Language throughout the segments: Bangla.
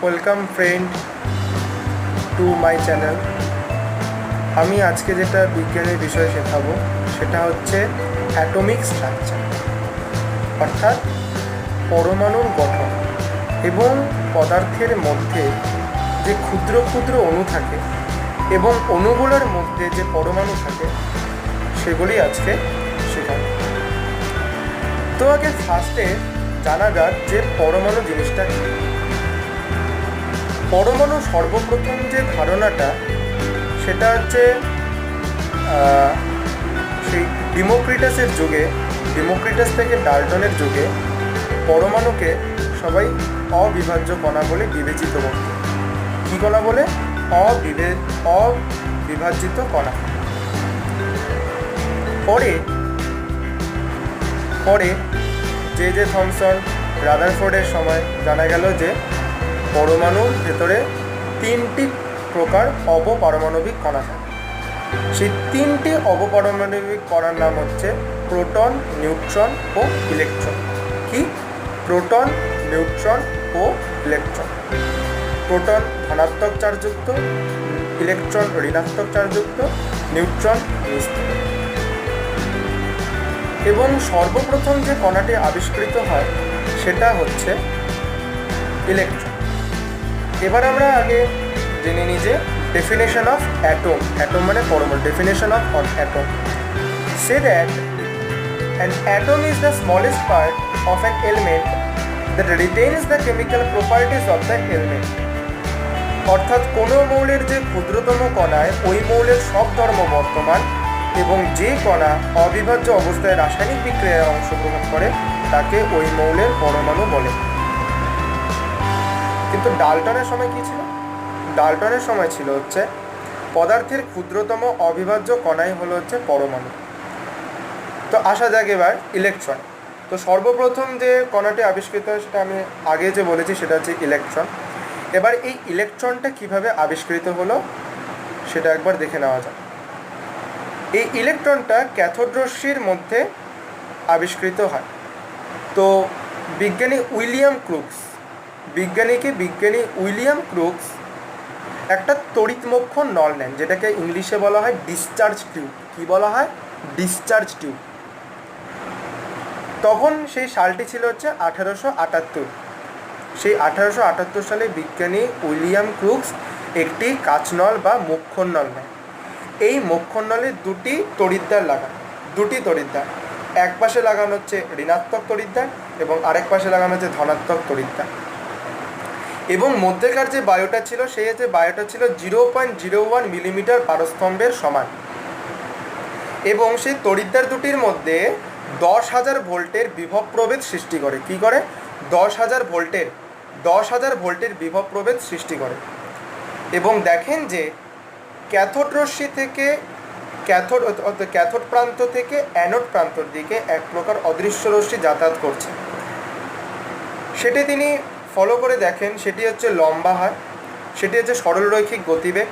Welcome friend to my channel. আমি আজকে যেটা বিজ্ঞানের বিষয় শেখাবো সেটা হচ্ছে অ্যাটমিক স্ট্রাকচার, অর্থাৎ পরমাণুর গঠন এবং পদার্থের মধ্যে যে ক্ষুদ্র ক্ষুদ্র অণু থাকে এবং অণুগুলোর মধ্যে যে পরমাণু থাকে সেগুলি আজকে শেখাবো। তো আগে ফার্স্টে জানা যাক যে পরমাণু জিনিসটা কী। পরমাণু সর্বপ্রথম যে ধারণাটা সেটা হচ্ছে সেই ডেমোক্রিটাসের যুগে, ডেমোক্রিটাস থেকে ডাল্টনের যুগে পরমাণুকে সবাই অবিভাজ্য কণা বলে বিবেচিত করত। কী কণা বলে? অবিভাজিত কণা। পরে জে থমসন, রাদারফোর্ডের সময় জানা গেল যে পরমাণুর ভেতরে 3টি প্রকার অবপারমাণবিক কণা থাকে। সেই 3টি অবপারমাণবিক কণার নাম হচ্ছে প্রোটন, নিউট্রন ও ইলেকট্রন। কি? প্রোটন, নিউট্রন ও ইলেকট্রন। প্রোটন ধনাত্মক চার্জযুক্ত, ইলেকট্রন ঋণাত্মক চার্জযুক্ত, নিউট্রন নিস্তেজ। এবং সর্বপ্রথম যে কণাটি আবিষ্কৃত হয় সেটা হচ্ছে ইলেকট্রন। এবার আমরা আগে জেনে নিই যে ডেফিনেশন অফ অ্যাটম। অ্যাটম মানে পরমাণু। Definition of atom say that an atom is the smallest part of an element that retains the chemical properties of the element. অর্থাৎ কোনো মৌলের যে ক্ষুদ্রতম কণায় ওই মৌলের সব ধর্ম বর্তমান এবং যে কণা অবিভাজ্য অবস্থায় রাসায়নিক বিক্রিয়ায় অংশগ্রহণ করে তাকে ওই মৌলের পরমাণু বলে। কিন্তু ডাল্টনের সময় কী ছিল? ডাল্টনের সময় ছিল হচ্ছে পদার্থের ক্ষুদ্রতম অবিভাজ্য কণাই হলো হচ্ছে পরমাণু। তো আসা যাক এবার ইলেকট্রন। তো সর্বপ্রথম যে কণাটি আবিষ্কৃত হয় সেটা আমি আগে যে বলেছি সেটা হচ্ছে ইলেকট্রন। এবার এই ইলেকট্রনটা কিভাবে আবিষ্কৃত হলো সেটা একবার দেখে নেওয়া যাক। এই ইলেকট্রনটা ক্যাথোড রশ্মির মধ্যে আবিষ্কৃত হয়। তো বিজ্ঞানী উইলিয়াম ক্রুকস একটা তড়িৎমক্ষণ নল নেন, যেটাকে ইংলিশে বলা হয় ডিসচার্জ টিউব। কি বলা হয়? Discharge tube. তখন সেই সালটি ছিল হচ্ছে 1878। সেই 1878 সালে বিজ্ঞানী উইলিয়াম ক্রুকস একটি কাচনল বা মোক্ষণ নল নেন। এই মোক্ষণ নলে দুটি তড়িৎদ্বার, এক পাশে লাগানো হচ্ছে ঋণাত্মক তড়িৎদ্বার এবং আরেক পাশে লাগানো হচ্ছে ধনাত্মক তড়িৎদ্বার। এবং মধ্যেকার যে বায়ুটা ছিল সেই যে বায়ুটা ছিল 0.01 মিলিমিটার পারস্তম্ভের সমান। এবং সেই তড়িৎদ্বার দুটির মধ্যে 10,000 ভোল্টের বিভব প্রভেদ সৃষ্টি করে। কি করে? 10,000 ভোল্টের বিভব প্রভেদ সৃষ্টি করে। এবং দেখেন যে ক্যাথোড রশ্মি থেকে ক্যাথোড প্রান্ত থেকে অ্যানোড প্রান্তর দিকে এক প্রকার অদৃশ্য রশ্মি যাতায়াত করছে। সেটি তিনি ফলো করে দেখেন, সেটি হচ্ছে লম্বা হয়, সেটি হচ্ছে সরলরৈখিক গতিবেগ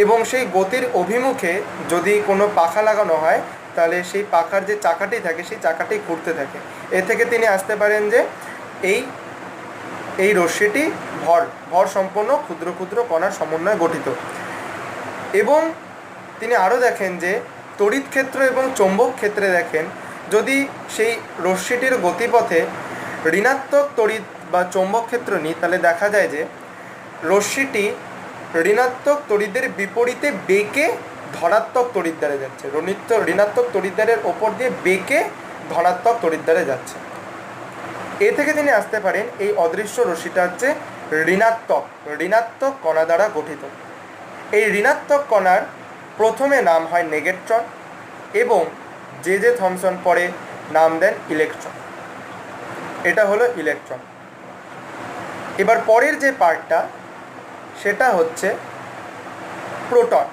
এবং সেই গতির অভিমুখে যদি কোনো পাখা লাগানো হয় তাহলে সেই পাখার যে চাকাটি থাকে সেই চাকাটি ঘুরতে থাকে। এ থেকে তিনি আসতে পারেন যে এই রশ্মিটি ভর সম্পন্ন ক্ষুদ্র ক্ষুদ্র কণার সমন্বয়ে গঠিত। এবং তিনি আরও দেখেন যে তড়িৎ ক্ষেত্র এবং চৌম্বক ক্ষেত্রে দেখেন যদি সেই রশ্মিটির গতিপথে ঋণাত্মক তড়িৎ বা চৌম্বক ক্ষেত্র নিই তাহলে দেখা যায় যে রশ্মিটি ঋণাত্মক তড়িৎদের বিপরীতে বেঁকে ধনাত্মক তড়িৎদ্বারে যাচ্ছে। ঋণাত্মক তড়িৎদ্বারের ওপর দিয়ে বেঁকে ধনাত্মক তড়িৎদ্বারে যাচ্ছে। এ থেকে তিনি আসতে পারেন এই অদৃশ্য রশ্মিটা হচ্ছে ঋণাত্মক কণা দ্বারা গঠিত। এই ঋণাত্মক কণার প্রথমে নাম হয় নেগেট্রন এবং জে থমসন পরে নাম দেন ইলেকট্রন। এটা হলো ইলেকট্রন। এবার পরের যে পার্টটা সেটা হচ্ছে প্রোটন।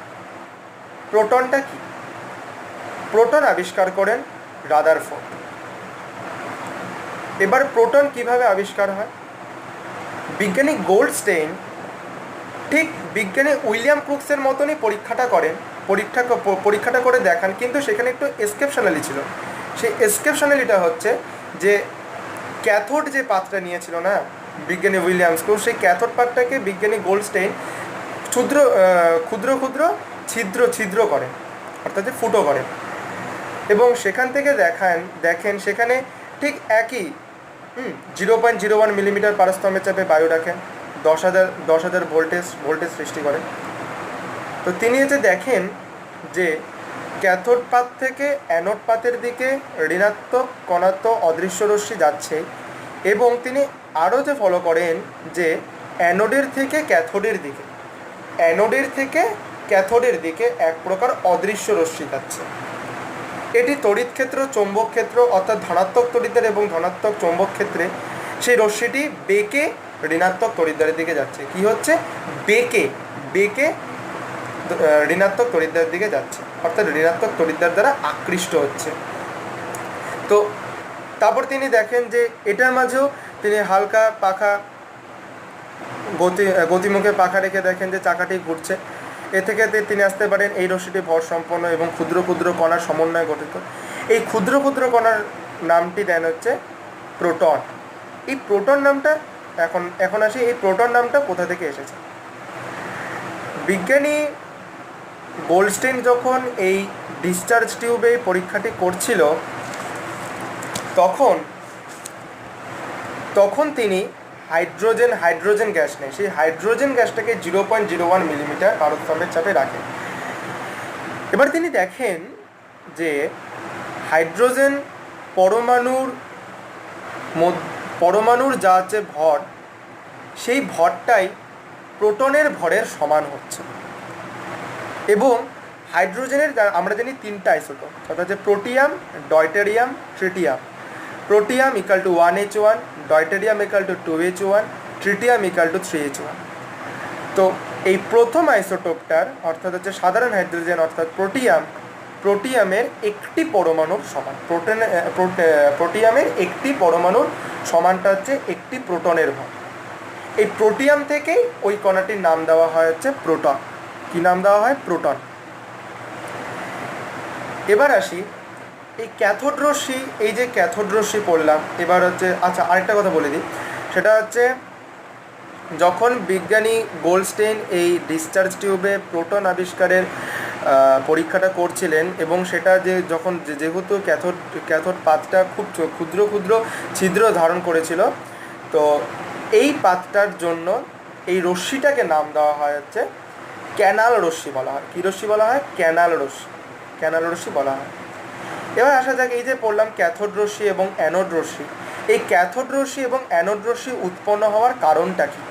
প্রোটনটা কি? প্রোটন আবিষ্কার করেন রাদারফোর্ড। এবার প্রোটন কিভাবে আবিষ্কার হয়? বিজ্ঞানী গোল্ডস্টেইন ঠিক বিজ্ঞানী উইলিয়াম ক্রুকসের মতনই পরীক্ষাটা করে দেখান, কিন্তু সেখানে একটু এক্সেপশনালি ছিল। সেই এক্সেপশনালিটা হচ্ছে যে ক্যাথোড যে পাত্রটা নিয়েছিল না, বিজ্ঞানী উইলিয়ামসকেও, সেই ক্যাথোড পাতটাকে বিজ্ঞানী গোল্ডস্টেইন ক্ষুদ্র ক্ষুদ্র ক্ষুদ্র ছিদ্র করেন, অর্থাৎ যে ফুটো করেন, এবং সেখান থেকে দেখেন সেখানে ঠিক একই 0.01 মিলিমিটার পারস্তম্ভের চাপে বায়ু রাখেন, 10,000 ভোল্টেজ সৃষ্টি করেন। তো তিনি দেখেন যে ক্যাথোড পাত থেকে অ্যানোড পাতের দিকে ঋণাত্মক কণাত্মক অদৃশ্য রশ্মি যাচ্ছে, এবং তিনি আরও ফলো করেন যে অ্যানোডের থেকে ক্যাথোডের দিকে এক প্রকার অদৃশ্য রশ্মি যাচ্ছে। এটি তড়িৎ ক্ষেত্র, চৌম্বক ক্ষেত্র, অর্থাৎ ধনাত্মক তড়িৎদ্বার এবং ধনাত্মক চৌম্বক ক্ষেত্রে সেই রশ্মিটি বেঁকে ঋণাত্মক তড়িৎদ্বারের দিকে যাচ্ছে। কি হচ্ছে? বেঁকে ঋণাত্মক তড়িৎদ্বারের দিকে যাচ্ছে, অর্থাৎ ঋণাত্মক তড়িৎদ্বার দ্বারা আকৃষ্ট হচ্ছে। তো তারপর তিনি দেখেন যে এটার মাঝেও তিনি হালকা পাখা গতিমুখে পাখা রেখে দেখেন যে চাকাটি ঘুরছে। এ থেকে তিনি আসতে পারেন এই রশ্মিটি ভর সম্পন্ন এবং ক্ষুদ্র ক্ষুদ্র কণার সমন্বয়ে গঠিত। এই ক্ষুদ্র ক্ষুদ্র কণার নামটি দেন হচ্ছে প্রোটন। এই প্রোটন নামটা এখন আসি, এই প্রোটন নামটা কোথা থেকে এসেছে? বিজ্ঞানী গোল্ডস্টেইন যখন এই ডিসচার্জ টিউবে পরীক্ষাটি করছিল, তখন তিনি হাইড্রোজেন গ্যাস নেয়। সেই হাইড্রোজেন গ্যাসটাকে 0.01 মিলিমিটার পারস্তম্ভের চাপে রাখেন। এবার তিনি দেখেন যে হাইড্রোজেন পরমাণুর যা যে ভর, সেই ভরটাই প্রোটনের ভরের সমান হচ্ছে। এবং হাইড্রোজেনের আমরা জানি 3টা আইসোটোপ, অর্থাৎ যে protium, deuterium, tritium. Protium equal to 1H1, deuterium equal to 2H1, tritium equal to 3H1। তো এই প্রথম আইসোটোপটার অর্থাৎ হচ্ছে সাধারণ হাইড্রোজেন অর্থাৎ প্রোটিয়ামের একটি পরমাণুর সমান। প্রোটিয়ামের একটি পরমাণুর সমানটা হচ্ছে একটি প্রোটনের ভর। এই প্রোটিয়াম থেকেই ওই কণাটির নাম দেওয়া হয় হচ্ছে প্রোটন। কি নাম দেওয়া হয়? প্রোটন। এবার আসি এই ক্যাথোড রশ্মি, এই যে ক্যাথোড রশ্মি পড়লাম, এবার হচ্ছে আচ্ছা আরেকটা কথা বলে দিই, সেটা হচ্ছে যখন বিজ্ঞানী গোল্ডস্টেইন এই ডিসচার্জ টিউবে প্রোটন আবিষ্কারের পরীক্ষাটা করছিলেন, এবং সেটা যেহেতু ক্যাথোড পাতটা খুব ক্ষুদ্র ক্ষুদ্র ছিদ্র ধারণ করেছিল, তো এই পাতটার জন্য এই রশ্মিটাকে নাম দেওয়া হয় হচ্ছে ক্যানাল রশ্মি বলা হয়। কী রশ্মি বলা হয়? ক্যানাল রশ্মি বলা হয়। এবার আসা যাক, এই যে পড়লাম ক্যাথোড রশ্মি এবং অ্যানোড রশ্মি, এই ক্যাথোড রশ্মি এবং অ্যানোড রশ্মি উৎপন্ন হওয়ার কারণটা কি?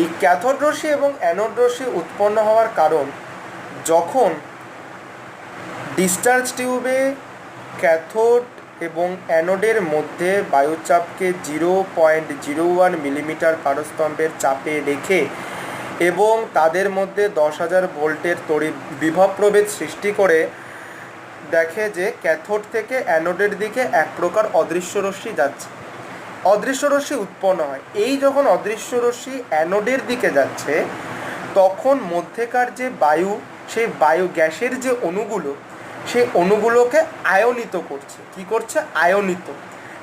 এই ক্যাথোড রশ্মি এবং অ্যানোড রশ্মি উৎপন্ন হওয়ার কারণ, যখন ডিসচার্জ টিউবে ক্যাথোড এবং অ্যানোডের মধ্যে বায়ুচাপকে 0.01 মিলিমিটার পারস্তম্ভের চাপে রেখে এবং তাদের মধ্যে 10,000 ভোল্টের বিভব প্রভেদ সৃষ্টি করে দেখে যে ক্যাথোড থেকে অ্যানোডের দিকে এক প্রকার অদৃশ্য রশ্মি যাচ্ছে, অদৃশ্য রশ্মি উৎপন্ন হয়। এই যখন অদৃশ্য রশ্মি অ্যানোডের দিকে যাচ্ছে, তখন মধ্যেকার যে বায়ু, সেই বায়ু গ্যাসের যে অণুগুলো, সেই অণুগুলোকে আয়নিত করছে। কি করছে? আয়নিত।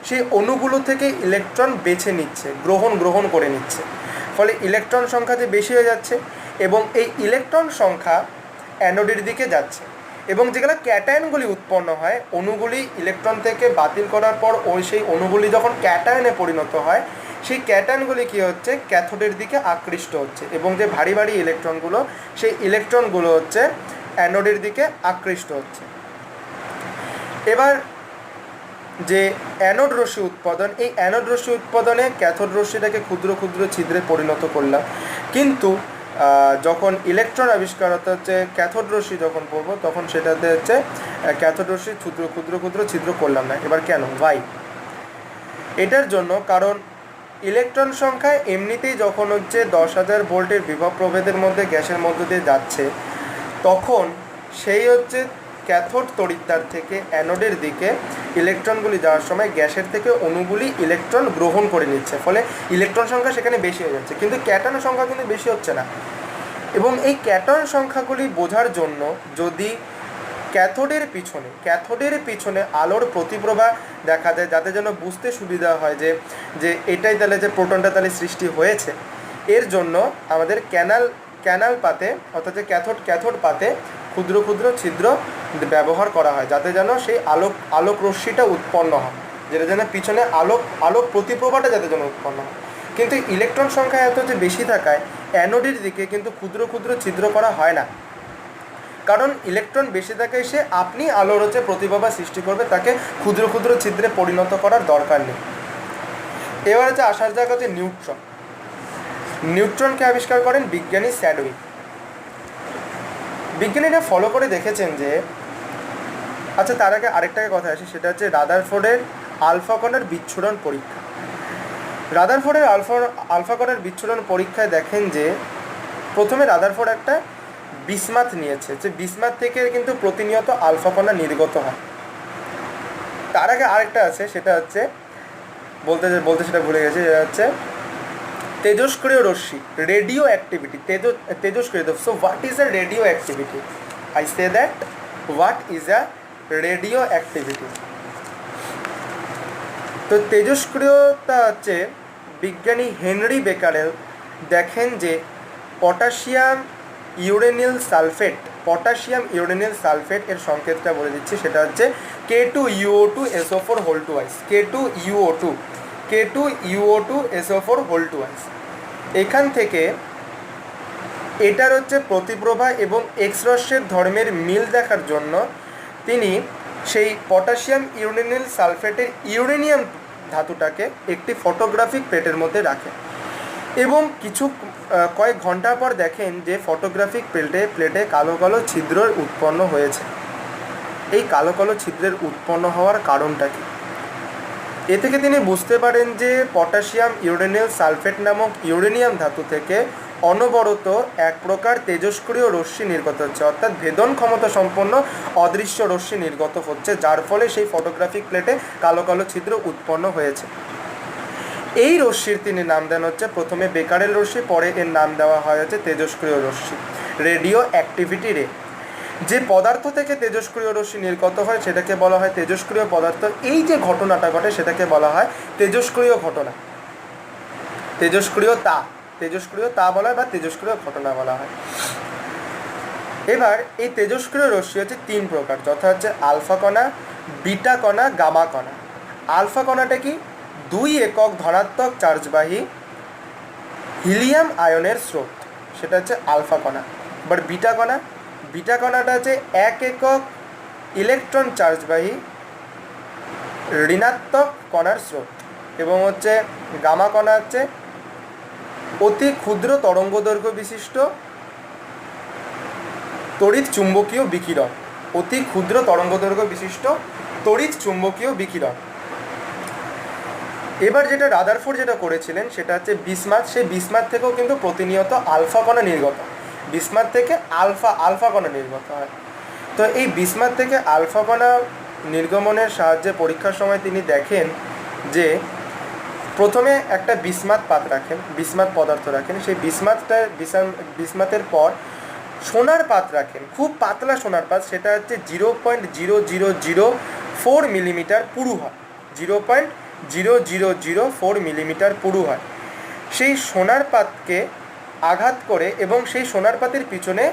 সেই অণুগুলো থেকে ইলেকট্রন বেছে নিচ্ছে, গ্রহণ করে নিচ্ছে। ফলে ইলেকট্রন সংখ্যা যে বেশি হয়ে যাচ্ছে, এবং এই ইলেকট্রন সংখ্যা অ্যানোডের দিকে যাচ্ছে, এবং যেগুলো ক্যাটায়নগুলি উৎপন্ন হয়, অণুগুলি ইলেকট্রন থেকে বাতিল করার পর সেই অণুগুলি যখন ক্যাটায়নে পরিণত হয়, সেই ক্যাটায়নগুলি কী হচ্ছে? ক্যাথোডের দিকে আকৃষ্ট হচ্ছে, এবং যে ভারী ভারী ইলেকট্রনগুলো, সেই ইলেকট্রনগুলো হচ্ছে অ্যানোডের দিকে আকৃষ্ট হচ্ছে। এবার যে অ্যানোড রশ্মি উৎপাদন, এই অ্যানোড রশ্মি উৎপাদনে ক্যাথোড রশ্মিটাকে ক্ষুদ্র ক্ষুদ্র ছিদ্রে পরিণত করলাম, কিন্তু যখন ইলেকট্রন আবিষ্কার হচ্ছে ক্যাথোড রশ্মি যখন পড়বো, তখন সেটাতে হচ্ছে ক্যাথোড রশ্মি ক্ষুদ্র ক্ষুদ্র ছিদ্র করলাম না। এবার কেন? ভাই, এটার জন্য কারণ ইলেকট্রন সংখ্যায় এমনিতেই যখন হচ্ছে 10,000 ভোল্টের বিভব প্রভেদের মধ্যে গ্যাসের মধ্য দিয়ে যাচ্ছে, তখন সেই হচ্ছে ক্যাথোড তড়িৎদ্বার থেকে অ্যানোডের দিকে ইলেকট্রনগুলি যাওয়ার সময় গ্যাসের থেকে অণুগুলি ইলেকট্রন গ্রহণ করে নিচ্ছে, ফলে ইলেকট্রন সংখ্যা সেখানে বেশি হয়ে যাচ্ছে, কিন্তু ক্যাটায়ন সংখ্যা কিন্তু বেশি হচ্ছে না। এবং এই ক্যাটায়ন সংখ্যাগুলি বোঝার জন্য যদি ক্যাথোডের পিছনে আলোর প্রতিপ্রভা দেখা যায়, যাতে যেন বুঝতে সুবিধা হয় যে এটাই তাহলে যে প্রোটনটা তাহলে সৃষ্টি হয়েছে। এর জন্য আমাদের ক্যানাল পাতে অর্থাৎ যে ক্যাথোড পাতে ক্ষুদ্র ক্ষুদ্র ছিদ্র ব্যবহার করা হয়, যাতে যেন সেই আলোক রশ্মিটা উৎপন্ন হয়, যেটা যেন পিছনে আলোক প্রতিপ্রভাটা যাতে যেন উৎপন্ন হয়। কিন্তু ইলেকট্রন সংখ্যা এত যে বেশি থাকায় অ্যানোডের দিকে কিন্তু ক্ষুদ্র ক্ষুদ্র ছিদ্র করা হয় না, কারণ ইলেকট্রন বেশি থাকায় সে আপনি আলোর হচ্ছে প্রতিপ্রভা সৃষ্টি করবে, তাকে ক্ষুদ্র ক্ষুদ্র ছিদ্রে পরিণত করার দরকার নেই। এবার হচ্ছে আসার জায়গা হচ্ছে নিউট্রনকে আবিষ্কার করেন বিজ্ঞানী স্যাডউইক। বিজ্ঞানীরা ফলো করে দেখেছেন যে, আচ্ছা তার আগে আরেকটাকে কথা আসে, সেটা হচ্ছে রাদারফোর্ডের আলফা কণার বিচ্ছুরণ পরীক্ষা। রাদারফোর্ডের আলফা কণার বিচ্ছুরণ পরীক্ষায় দেখেন যে প্রথমে রাদারফোর্ড একটা বিসমাথ নিয়েছে, যে বিসমাথ থেকে কিন্তু প্রতিনিয়ত আলফা কণা নির্গত হয়। তার আগে আরেকটা আছে, সেটা হচ্ছে বলতে সেটা ভুলে গেছি, যেটা হচ্ছে তেজস্ক্রিয় রশ্মি, রেডিও অ্যাক্টিভিটি, তেজস্ক্রিয়। So what is a radioactivity? I say that what is a radioactivity. তো তেজস্ক্রিয়তা হচ্ছে বিজ্ঞানী হেনরি বেকারেল দেখেন যে পটাশিয়াম ইউরেনিল সালফেট এর সংকেতটা বলে দিচ্ছি, সেটা হচ্ছে K2UO2SO4 K2UO2SO4 এখান থেকে এটার হচ্ছে প্রতিপ্রভা এবং এক্স রশ্মির ধর্মের মিল দেখার জন্য তিনি সেই পটাশিয়াম ইউরেনিল সালফেটের ইউরেনিয়াম ধাতুটাকে একটি ফটোগ্রাফিক প্লেটের মধ্যে রাখেন এবং কয়েক ঘন্টা পর দেখেন যে ফটোগ্রাফিক প্লেটে কালো কালো ছিদ্র উৎপন্ন হয়েছে। এই কালো কালো ছিদ্রের উৎপন্ন হওয়ার কারণটা কি? এ থেকে তিনি বুঝতে পারেন যে পটাশিয়াম ইউরেনিল সালফেট নামক ইউরেনিয়াম ধাতু থেকে অনবরত এক প্রকার তেজস্ক্রিয় রশ্মি নির্গত হচ্ছে, অর্থাৎ ভেদন ক্ষমতা সম্পন্ন অদৃশ্য রশ্মি নির্গত হচ্ছে, যার ফলে সেই ফটোগ্রাফিক প্লেটে কালো কালো ছিদ্র উৎপন্ন হয়েছে। এই রশ্মির তিনি নাম দেন হচ্ছে প্রথমে বেকারেল রশ্মি, পরে এর নাম দেওয়া হয় হচ্ছে তেজস্ক্রিয় রশ্মি, রেডিও অ্যাক্টিভিটি রে। যে পদার্থ থেকে তেজস্ক্রিয় রশ্মি নির্গত হয় সেটাকে বলা হয় তেজস্ক্রিয় পদার্থ। এই যে ঘটনাটা ঘটে সেটাকে বলা হয় তেজস্ক্রিয় ঘটনা, তেজস্ক্রিয়তা বলা হয় বা তেজস্ক্রিয় ঘটনা বলা হয়। এবার এই তেজস্ক্রিয় রশ্মি হচ্ছে তিন প্রকার, যথা হচ্ছে আলফা কণা, বিটা কণা, গামা কণা। আলফা কণাটা কি? 2 একক ধনাত্মক চার্জবাহী হিলিয়াম আয়নের স্রোত, সেটা হচ্ছে আলফা কণা। এবার বিটা কণাটা হচ্ছে 1 একক ইলেকট্রন চার্জবাহী ঋণাত্মক কণার স্রোত। এবং হচ্ছে গামা কণা হচ্ছে অতি ক্ষুদ্র তরঙ্গদৈর্ঘ্য বিশিষ্ট তড়িৎ চুম্বকীয় বিকিরণ। এবার যেটা রাদারফোর্ড যেটা করেছিলেন সেটা হচ্ছে বিসমাথ। সেই বিসমাথ থেকেও কিন্তু প্রতিনিয়ত আলফা কণা নির্গত, বিসমাথ থেকে আলফা কণা নির্গত হয়। তো এই বিসমাথ থেকে আলফা কণা নির্গমনের সাহায্যে পরীক্ষার সময় তিনি দেখেন যে প্রথমে একটা বিসমাথ পদার্থ রাখেন, সেই বিসমাথের পর সোনার পাত রাখেন, খুব পাতলা সোনার পাত, সেটা হচ্ছে 0.0004 মিলিমিটার পুরু হয়, 0.0004 মিলিমিটার পুরু হয়। সেই সোনার পাতকে আঘাত করে এবং সেই সোনার পাতের পিছনে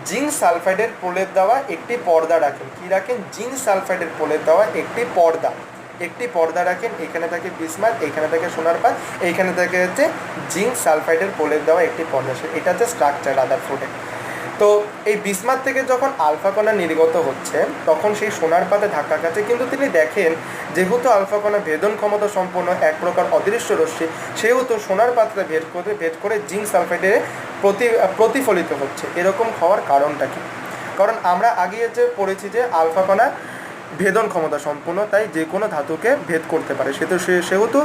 জিঙ্ক সালফাইডের প্রলেপ দেওয়া একটি পর্দা রাখেন। কি রাখেন? জিঙ্ক সালফাইডের প্রলেপ দেওয়া একটি পর্দা রাখেন। এখানে থাকে বিসমাথ, এইখানে থাকে সোনার পাত, এইখানে থাকে হচ্ছে জিঙ্ক সালফাইডের প্রলেপ দেওয়া একটি পর্দা। এটা হচ্ছে স্ট্রাকচার রাদারফোর্ডের। তো এই বিসমাথ থেকে যখন আলফা কণা নির্গত হচ্ছে তখন সেই সোনার পাতে ধাক্কা খাচ্ছে, কিন্তু তিনি দেখেন যেহেতু আলফা কণা ভেদন ক্ষমতা সম্পন্ন এক প্রকার অদৃশ্য রশ্মি, সেহেতু সোনার পাতটা ভেদ করে জিঙ্ক সালফাইডে প্রতিফলিত হচ্ছে। এরকম হওয়ার কারণটা কি? কারণ আমরা আগে যে পড়েছি যে আলফা কণা ভেদন ক্ষমতা সম্পন্ন, তাই যে কোনো ধাতুকে ভেদ করতে পারে, সেহেতু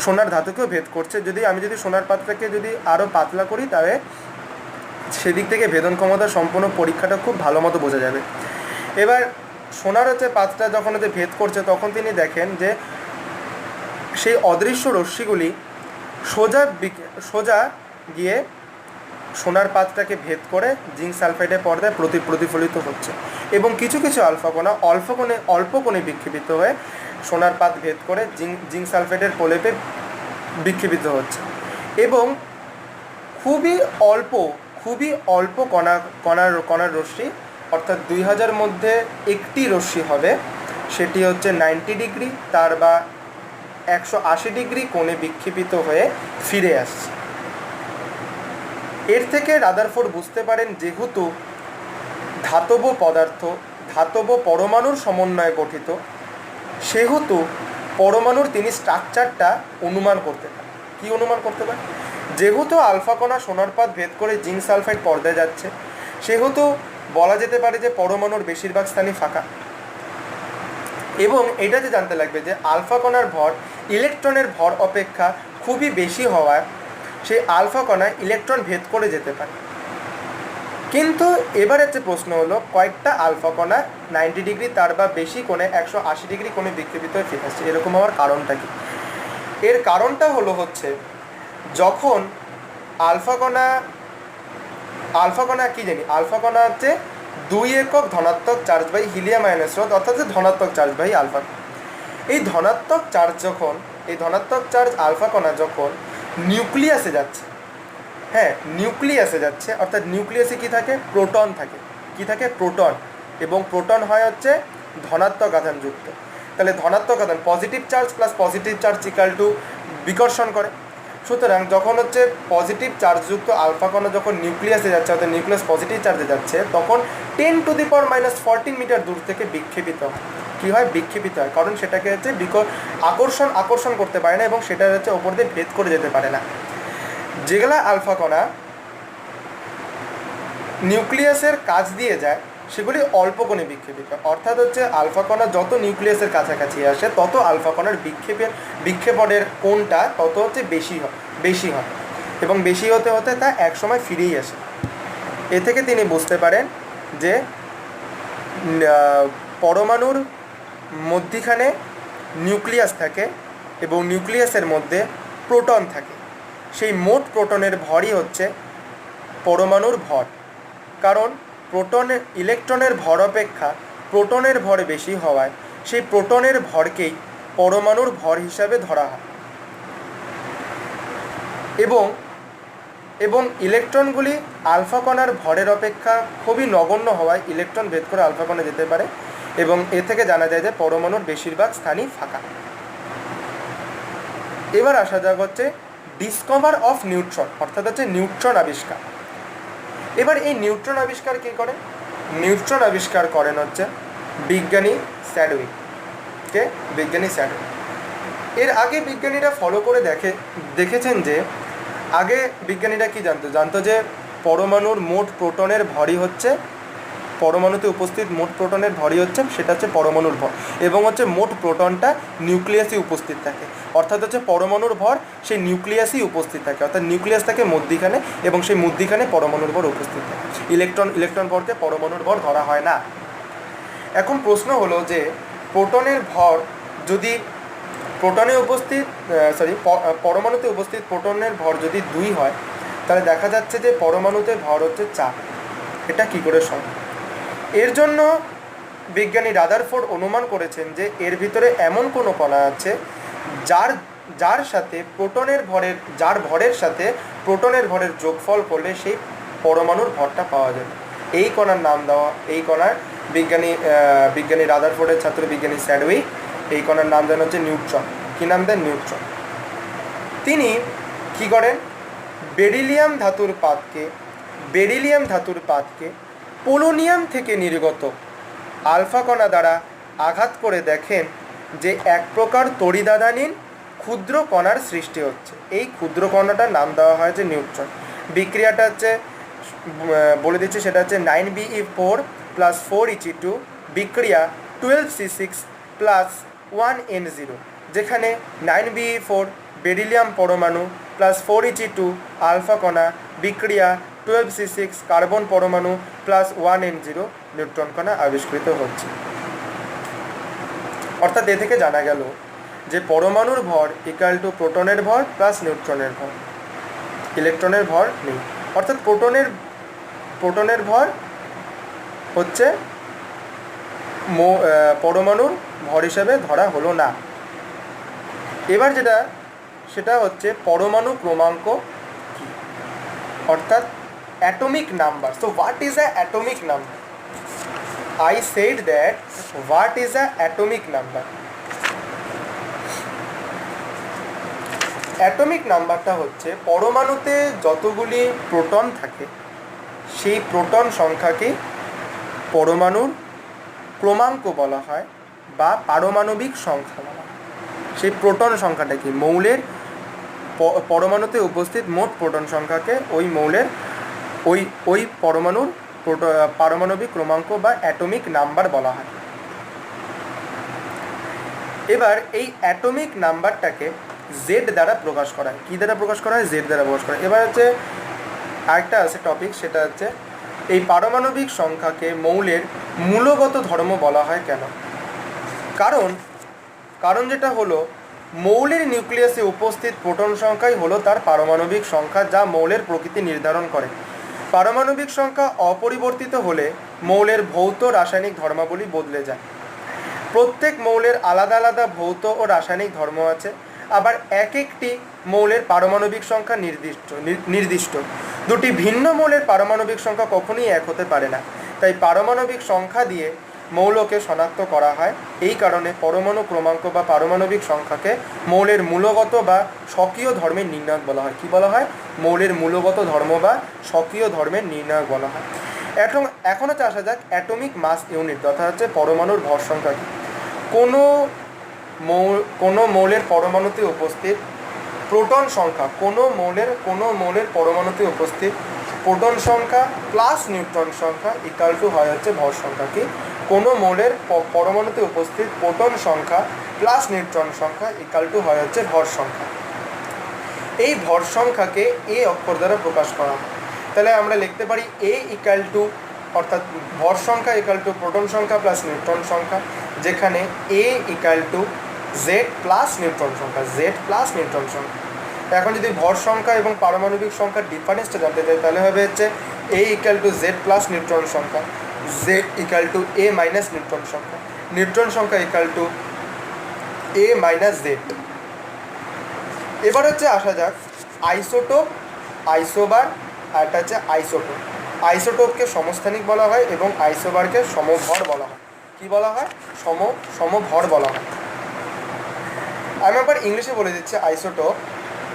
সোনার ধাতুকেও ভেদ করছে। আমি যদি সোনার পাতটাকে যদি আরও পাতলা করি তাহলে সেদিক থেকে ভেদন ক্ষমতা সম্পন্ন পরীক্ষাটা খুব ভালো মতো বোঝা যাবে। এবার সোনার হচ্ছে পাতটা যখন হচ্ছে ভেদ করছে তখন তিনি দেখেন যে সেই অদৃশ্য রশ্মিগুলি সোজা গিয়ে সোনার পাতটাকে ভেদ করে জিঙ্ক সালফাইডের পর্দায় প্রতিফলিত হচ্ছে, এবং কিছু কিছু আলফা কণা অল্প কোণে বিক্ষেপিত হয়ে সোনার পাত ভেদ করে জিঙ্ক সালফাইডের প্রলেপে বিক্ষেপিত হচ্ছে। এবং খুবই অল্প কণার রশ্মি, অর্থাৎ 2000 মধ্যে একটি রশ্মি হবে, সেটি হচ্ছে 90 ডিগ্রি তার বা 180 ডিগ্রি কোণে বিক্ষেপিত হয়ে ফিরে আসছে। এর থেকে রাদারফোর্ড বুঝতে পারেন যেহেতু ধাতব পদার্থ ধাতব পরমাণুর সমন্বয়ে গঠিত, সেহেতু পরমাণুর তিনি স্ট্রাকচারটা অনুমান করতে পারেন। কী অনুমান করতে পারেন? যেহেতু আলফা কণা সোনার পাত ভেদ করে জিঙ্ক সালফাইড পর্দায় যাচ্ছে, সেহেতু বলা যেতে পারে যে পরমাণুর বেশিরভাগ স্থানই ফাঁকা। এবং এটাতে জানতে লাগবে যে আলফা কণার ভর ইলেকট্রনের ভর অপেক্ষা খুবই বেশি হওয়ায় সেই আলফা কণা ইলেকট্রন ভেদ করে যেতে পারে। কিন্তু এবারে যে প্রশ্ন হলো, কয়েকটা আলফা কণা 90 ডিগ্রি তার বা বেশি কোণে 180 ডিগ্রি কোণে বিক্ষেপিত হয়ে ফিরে আসছে, এরকম হওয়ার কারণটা কি? এর কারণটা হচ্ছে যখন আলফা কণা কি জানি, আলফা কণা হচ্ছে 2 একক ধনাত্মক চার্জবাহী হিলিয়াম আয়নের স্রোত, অর্থাৎ ধনাত্মক চার্জবাহী আলফা। এই ধনাত্মক চার্জ আলফা কণা যখন নিউক্লিয়াসে যাচ্ছে, নিউক্লিয়াসে যাচ্ছে, অর্থাৎ নিউক্লিয়াসে কি থাকে? প্রোটন থাকে। কি থাকে? প্রোটন। এবং প্রোটন হয় হচ্ছে ধনাত্মক আধানযুক্ত। তাহলে ধনাত্মক আধান, positive charge plus positive charge equal to বিকর্ষণ করে। সুতরাং যখন হচ্ছে পজিটিভ চার্জযুক্ত আলফা কণা যখন নিউক্লিয়াসে যাচ্ছে, অর্থাৎ নিউক্লিয়াস পজিটিভ চার্জে যাচ্ছে, তখন 10⁻⁻14 মিটার দূর থেকে বিক্ষেপিত হয়। কী হয়? বিক্ষেপিত হয়, কারণ সেটাকে হচ্ছে আকর্ষণ করতে পারে না, এবং সেটা হচ্ছে ওপর দিয়ে ভেদ করে যেতে পারে না। যেগুলা আলফা কণা নিউক্লিয়াসের কাছ দিয়ে যায়, সেগুলি অল্প কোণে বিক্ষেপিত, অর্থাৎ হচ্ছে আলফা কণা যত নিউক্লিয়াসের কাছাকাছি আসে তত আলফা কণার বিক্ষেপণের কোণটা তত হচ্ছে বেশি হয়, এবং বেশি হতে হতে তা একসময় ফিরেই আসে। এ থেকে তিনি বুঝতে পারেন যে পরমাণুর মধ্যিখানে নিউক্লিয়াস থাকে এবং নিউক্লিয়াসের মধ্যে প্রোটন থাকে। সেই মোট প্রোটনের ভরই হচ্ছে পরমাণুর ভর, কারণ ইলেকট্রনের ভর অপেক্ষা প্রোটনের ভর বেশি হওয়ায় সেই প্রোটনের ভরকেই পরমাণুর ভর হিসাবে ধরা হয়। এবং ইলেকট্রনগুলি আলফা কণার ভরের অপেক্ষা খুবই নগণ্য হওয়ায় ইলেকট্রন ভেদ করে আলফা কণা যেতে পারে, এবং এ থেকে জানা যায় যে পরমাণুর বেশিরভাগ স্থানই ফাঁকা। এবার আসা যাক হচ্ছে ডিসকভার অফ নিউট্রন, অর্থাৎ হচ্ছে নিউট্রন আবিষ্কার। এবার এই নিউট্রন আবিষ্কার কে করেন? নিউট্রন আবিষ্কার করেন হচ্ছে বিজ্ঞানী স্যাডউইক। এর আগে বিজ্ঞানীরা ফলো করে দেখেছেন যে আগে বিজ্ঞানীরা কি জানতো যে পরমাণুর মোট প্রোটনের ভরই হচ্ছে, পরমাণুতে উপস্থিত মোট প্রোটনের ভরই হচ্ছে, সেটা হচ্ছে পরমাণুর ভর, এবং হচ্ছে মোট প্রোটনটা নিউক্লিয়াসে উপস্থিত থাকে, অর্থাৎ হচ্ছে পরমাণুর ভর সেই নিউক্লিয়াসেই উপস্থিত থাকে, অর্থাৎ নিউক্লিয়াস থাকে মধ্যিখানে, এবং সেই মধ্যিখানে পরমাণুর ভর উপস্থিত থাকে। ইলেকট্রন ভরকে পরমাণুর ভর ধরা হয় না। এখন প্রশ্ন হলো যে প্রোটনের ভর যদি পরমাণুতে উপস্থিত প্রোটনের ভর যদি 2 হয়, তাহলে দেখা যাচ্ছে যে পরমাণুতে ভর হচ্ছে 4। এটা কি করে সম্ভব? এর জন্য বিজ্ঞানী রাদারফোর্ড অনুমান করেছেন যে এর ভিতরে এমন কোনো কণা আছে যার সাথে যার ভরের সাথে প্রোটনের ভরের যোগফল করলে সেই পরমাণুর ভরটা পাওয়া যাবে। এই কণার নাম দেওয়া, এই কণার বিজ্ঞানী রাদারফোর্ডের ছাত্র বিজ্ঞানী স্যাডউইক এই কণার নাম দেন হচ্ছে নিউট্রন। কী নাম দেন? নিউট্রন। তিনি কি করেন? বেরিলিয়াম ধাতুর পাতকে পোলোনিয়াম থেকে নির্গত আলফা কণা দ্বারা আঘাত করে দেখেন যে এক প্রকার তড়িদাধানীন ক্ষুদ্র কণার সৃষ্টি হচ্ছে। এই ক্ষুদ্র কণাটার নাম দেওয়া হয়েছে নিউট্রন। বিক্রিয়াটা হচ্ছে বলে দিচ্ছি, সেটা হচ্ছে 9Be4 + 4He2 বিক্রিয়া 12C6 + 1N0, যেখানে 9Be4 বেরিলিয়াম পরমাণু প্লাস 4He2 আলফা কণা বিক্রিয়া 12C6 কার্বন পরমাণু প্লাস 1N0 নিউট্রন কণা আবিষ্কৃত হচ্ছে। অর্থাৎ এ থেকে জানা গেল যে পরমাণুর ভর ইকুয়াল টু প্রোটনের ভর প্লাস নিউট্রনের ভর, ইলেকট্রনের ভর নেই। অর্থাৎ প্রোটনের ভর হচ্ছে পরমাণুর ভর হিসেবে ধরা হলো না। এবার সেটা হচ্ছে পরমাণু ক্রমাঙ্ক কি, অর্থাৎ atomic number. So what is a atomic number? I said that what is a atomic number? Atomic নাম্বারটা হচ্ছে পরমাণুতে যতগুলি প্রোটন থাকে সেই প্রোটন সংখ্যাকে পরমাণুর ক্রমাঙ্ক বলা হয় বা পারমাণবিক সংখ্যা বলা হয়। সেই প্রোটন সংখ্যাটা কি, মৌলের পরমাণুতে উপস্থিত মোট প্রোটন সংখ্যাকে ওই মৌলের ওই পরমাণুর পারমাণবিক ক্রমাঙ্ক বা অ্যাটমিক নাম্বার বলা হয়। এবার এই অ্যাটমিক নাম্বারটাকে জেড দ্বারা প্রকাশ করা হয়। কী দ্বারা প্রকাশ করা হয়? জেড দ্বারা প্রকাশ করা হয়। এবার হচ্ছে আরেকটা আছে টপিক, সেটা হচ্ছে এই পারমাণবিক সংখ্যাকে মৌলের মূলগত ধর্ম বলা হয় কেন? কারণ যেটা হলো, মৌলের নিউক্লিয়াসে উপস্থিত প্রোটন সংখ্যাই হলো তার পারমাণবিক সংখ্যা, যা মৌলের প্রকৃতি নির্ধারণ করে। পারমাণবিক সংখ্যা অপরিবর্তিত হলে মৌলের ভৌত রাসায়নিক ধর্মাবলী বদলে যায়। প্রত্যেক মৌলের আলাদা আলাদা ভৌত ও রাসায়নিক ধর্ম আছে, আবার এক একটি মৌলের পারমাণবিক সংখ্যা নির্দিষ্ট। দুটি ভিন্ন মৌলের পারমাণবিক সংখ্যা কখনোই এক হতে পারে না। তাই পারমাণবিক সংখ্যা দিয়ে মৌলকে শনাক্ত করা হয়। এই কারণে পরমাণু ক্রমাঙ্ক বা পারমাণবিক সংখ্যাকে মৌলের মূলগত বা স্বকীয় ধর্মের নির্ণায়ক বলা হয়। কি বলা হয়? মৌলের মূলগত ধর্ম বা স্বকীয় ধর্মের নির্ণায়ক বলা হয়। এখন হচ্ছে আসা যাক অ্যাটমিক মাস ইউনিট, তথা হচ্ছে পরমাণুর ভর সংখ্যা কি। কোনো মৌলের পরমাণুতে উপস্থিত প্রোটন সংখ্যা, কোনো মৌলের পরমাণুতে উপস্থিত প্রোটন সংখ্যা প্লাস নিউট্রন সংখ্যা ইকাল টু হয় হচ্ছে ভর সংখ্যা কি। কোনো মৌলের পরমাণুতে উপস্থিত প্রোটন সংখ্যা প্লাস নিউট্রন সংখ্যা ইকাল টু হয় হচ্ছে ভর সংখ্যা। এই ভর সংখ্যাকে এ অক্ষর দ্বারা প্রকাশ করা হয়। তাহলে আমরা লিখতে পারি এ ইকাল টু, অর্থাৎ ভর সংখ্যা ইকাল টু প্রোটন সংখ্যা প্লাস নিউট্রন সংখ্যা, যেখানে এ equal to Z plus neutron সংখ্যা, জেড প্লাস নিউট্রন সংখ্যা। এখন যদি ভর সংখ্যা এবং পারমাণবিক সংখ্যার ডিফারেন্সটা জানতে চাই, তাহলে হবে হচ্ছে A equal to Z plus neutron সংখ্যা, Z equal to A minus neutron সংখ্যা, নিউট্রন সংখ্যা equal to A minus Z. এবার হচ্ছে আসা যাক আইসোটোপ, আইসোবার, আর একটা হচ্ছে আইসোটোপ। আইসোটোপকে সমস্থানিক বলা হয় এবং আইসোবারকে সমভর বলা হয়। কি বলা হয়? সমভর বলা হয়। আমি আবার ইংলিশে বলে দিচ্ছি isotope.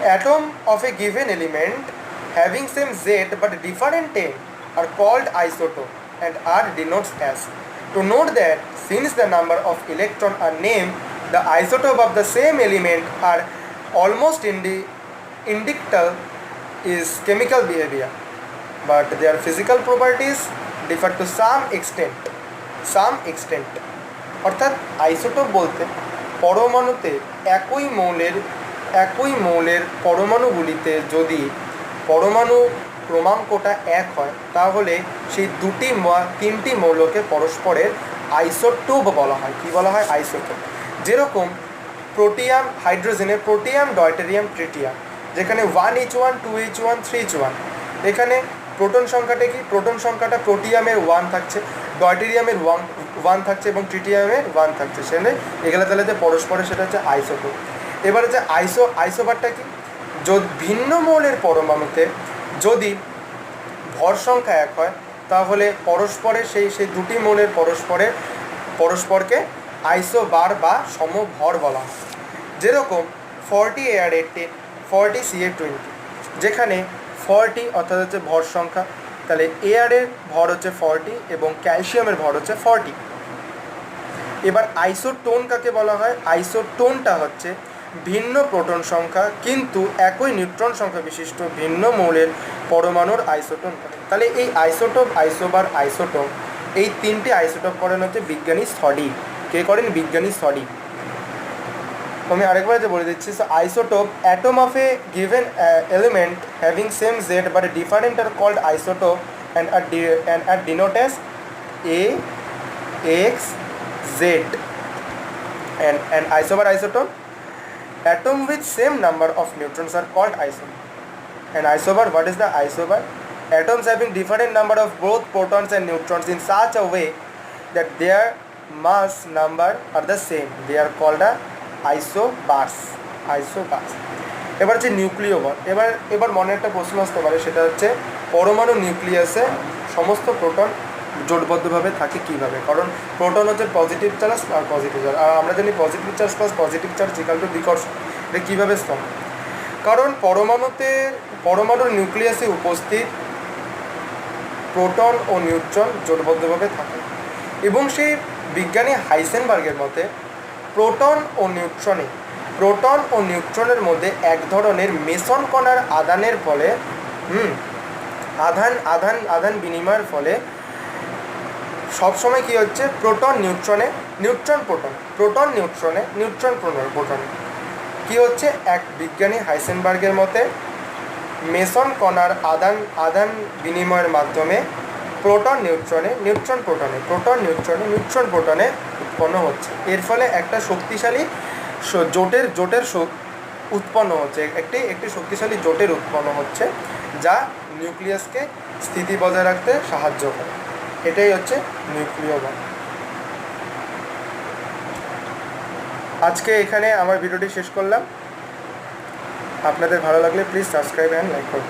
Atom of a given element having same Z but different A are called isotope and are denotes as. To note that since the number of electrons are named, the isotope of the same element are almost identical is chemical behavior, but their physical properties differ to some extent. অর্থাৎ আইসোটোপ বলতে পরমাণুতে একই মৌলের পরমাণুগুলিতে যদি পরমাণু ক্রমাঙ্কটা এক হয়, তাহলে সেই তিনটি মৌলকে পরস্পরের আইসোটোপ বলা হয়। কি বলা হয়? আইসোটোপ। যেরকম প্রোটিয়াম, হাইড্রোজেনের প্রোটিয়াম, ডয়টেরিয়াম, ট্রিটিয়াম, যেখানে 1H1 2H1 3H1। এখানে প্রোটন সংখ্যাটা কি? প্রোটন সংখ্যাটা প্রোটিয়ামের 1 থাকছে, ডয়টেরিয়ামের 1 থাকছে এবং ট্রিটিয়ামের 1 থাকছে। সেখানে এগুলো তাহলে যে পরস্পরের, সেটা হচ্ছে আইসোটোপ। এবার হচ্ছে আইসোবারটা কি? ভিন্ন মৌলের পরমাণুতে যদি ভর সংখ্যা এক হয়, তাহলে পরস্পরের সেই দুটি মৌলের পরস্পরকে আইসোবার বা সমভর বলা হয়। যেরকম 40AR18 40CA20, যেখানে 40 অর্থাৎ হচ্ছে ভর সংখ্যা, তাহলে এয়ারের ভর হচ্ছে 40 এবং ক্যালসিয়ামের ভর হচ্ছে 40। এবার আইসোটোন কাকে বলা হয়? আইসোটোনটা হচ্ছে ভিন্ন প্রোটন সংখ্যা কিন্তু একই নিউট্রন সংখ্যা বিশিষ্ট ভিন্ন মৌলের পরমাণুর আইসোটোন করে। তাহলে এই আইসোটোপ, আইসোবার, আইসোটোন, এই তিনটি আইসোটোপ করেন হচ্ছে বিজ্ঞানী স্টডি। কে করেন? বিজ্ঞানী স্টডি। আমি আরেকবার যে বলে দিচ্ছি, isotope atom of a given element having same Z but different are called isotope and are denoted as A, X, Z. And isobar isotope, atom with same number of neutrons are called isobar. And isobar, what is the isobar? atoms having different number of both protons and neutrons in such a way that their mass number are the same, they are called a isobars. এবার হচ্ছে নিউক্লিয় বল। এবার মনে একটা প্রশ্ন আসতে পারে, সেটা হচ্ছে পরমাণু নিউক্লিয়াসে সমস্ত প্রোটন জোটবদ্ধভাবে থাকে কীভাবে? কারণ প্রোটন হচ্ছে পজিটিভ চার্জ আর পজিটিভ চার্জ, আর আমরা জানি positive charge plus positive charge equal to বিকর্ষণ। এটা কীভাবে সম্ভব? কারণ পরমাণুর নিউক্লিয়াসে উপস্থিত প্রোটন ও নিউট্রন জোটবদ্ধভাবে থাকে, এবং সেই বিজ্ঞানী হাইসেনবার্গের মতে প্রোটন ও নিউট্রনের মধ্যে এক ধরনের মেসন কণার আদানের ফলে আদান বিনিময়ের ফলে সবসময় কী হচ্ছে, প্রোটন নিউট্রনে কী হচ্ছে, এক বিজ্ঞানী হাইসেনবার্গের মতে মেসন কণার আদান বিনিময়ের মাধ্যমে প্রোটন নিউট্রনে উৎপন্ন হচ্ছে। এর ফলে একটা শক্তিশালী জোটের উৎপন্ন হচ্ছে, একটি শক্তিশালী জোটের উৎপন্ন হচ্ছে, যা নিউক্লিয়াসকে স্থিতি বজায় রাখতে সাহায্য করে। এটাই হচ্ছে নিউক্লিয় বল। আজকে এখানে আমার ভিডিওটি শেষ করলাম। আপনাদের ভালো লাগলে প্লিজ সাবস্ক্রাইব অ্যান্ড লাইক করুন।